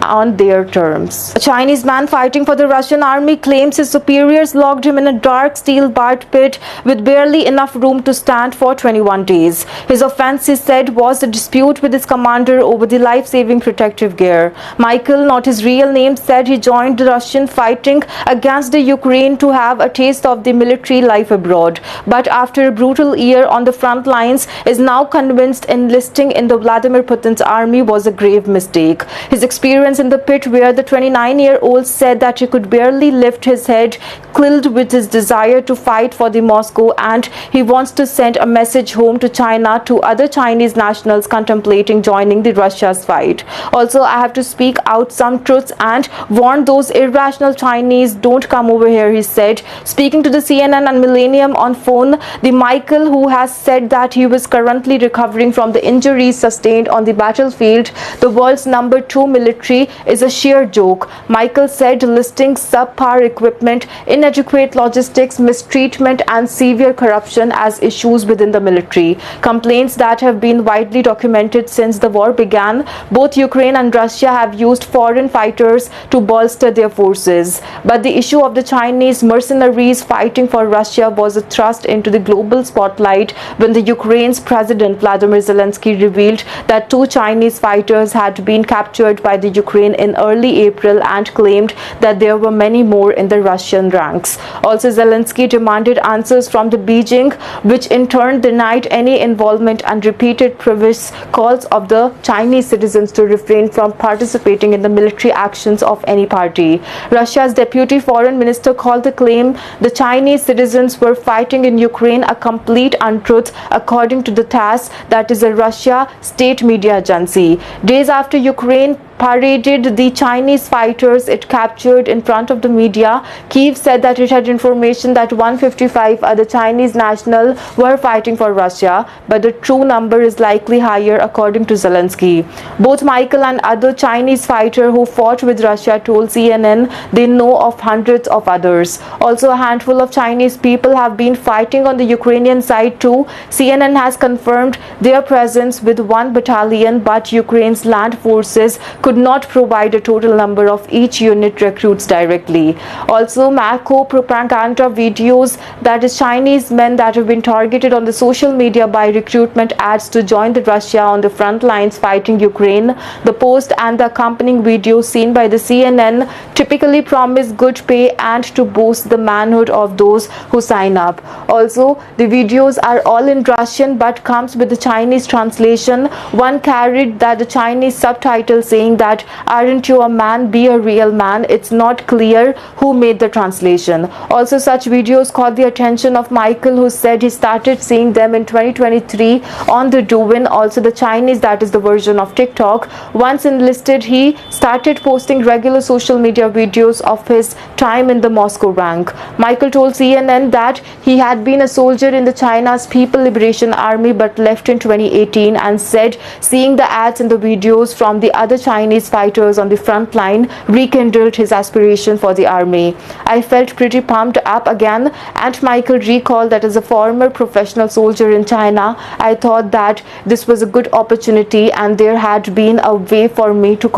on their terms. A Chinese man fighting for the Russian army claims his superiors locked him in a dark steel barred pit with barely enough room to stand for 21 days. His offense, he said, was a dispute with his commander over the life-saving protective gear. Michael, not his real name, said he joined the Russian fighting against the Ukraine to have a taste of the military life abroad, but after a brutal year on the front lines is now convinced enlisting in the Vladimir Putin's army was a grave mistake. His experience in the pit, where the 29-year-old said that he could barely lift his head, killed with his desire to fight for the Moscow, and he wants to send a message home to China to other Chinese nationals contemplating joining the Russia's fight. Also, I have to speak out some truths and warn those irrational Chinese, don't come over here, he said. Speaking to the CNN and Millennium on phone, the Michael, who has said that he was currently recovering from the injuries sustained on the battlefield, the world's number 2 military, is a sheer joke. Michael said, listing subpar equipment, inadequate logistics, mistreatment and severe corruption as issues within the military. Complaints that have been widely documented since the war began. Both Ukraine and Russia have used foreign fighters to bolster their forces. But the issue of the Chinese mercenaries fighting for Russia was thrust into the global spotlight when the Ukraine's President Vladimir Zelensky revealed that 2 Chinese fighters had been captured by the Ukraine in early April and claimed that there were many more in the Russian ranks. Also, Zelensky demanded answers from the Beijing, which in turn denied any involvement and repeated previous calls of the Chinese citizens to refrain from participating in the military actions of any party. Russia's deputy foreign minister called the claim the Chinese citizens were fighting in Ukraine a complete untruth, according to the TASS, that is a Russia state media agency. Days after Ukraine paraded the Chinese fighters it captured in front of the media, Kyiv said that it had information that 155 other Chinese nationals were fighting for Russia, but the true number is likely higher, according to Zelensky. Both Michael and other Chinese fighters who fought with Russia told CNN they know of hundreds of others. Also, a handful of Chinese people have been fighting on the Ukrainian side too. CNN has confirmed their presence with 1 battalion, but Ukraine's land forces could not provide a total number of each unit recruits directly. Also, Mako propaganda videos, that is Chinese men that have been targeted on the social media by recruitment ads to join the Russia on the front lines fighting Ukraine. The post and the accompanying videos seen by the CNN typically promise good pay and to boost the manhood of those who sign up. Also, the videos are all in Russian but comes with the Chinese translation. One carried that the Chinese subtitle saying that aren't you a man, be a real man. It's not clear who made the translation. Also, such videos caught the attention of Michael, who said he started seeing them in 2023 on the Douyin, also the Chinese, that is the version of TikTok. Once enlisted, he started posting regular social media videos of his time in the Moscow rank. Michael told CNN that he had been a soldier in the China's People Liberation Army but left in 2018, and said seeing the ads and the videos from the other Chinese fighters on the front line rekindled his aspiration for the army. I felt pretty pumped up again, and Michael recalled that as a former professional soldier in China, I thought that this was a good opportunity and there had been a way for me to contribute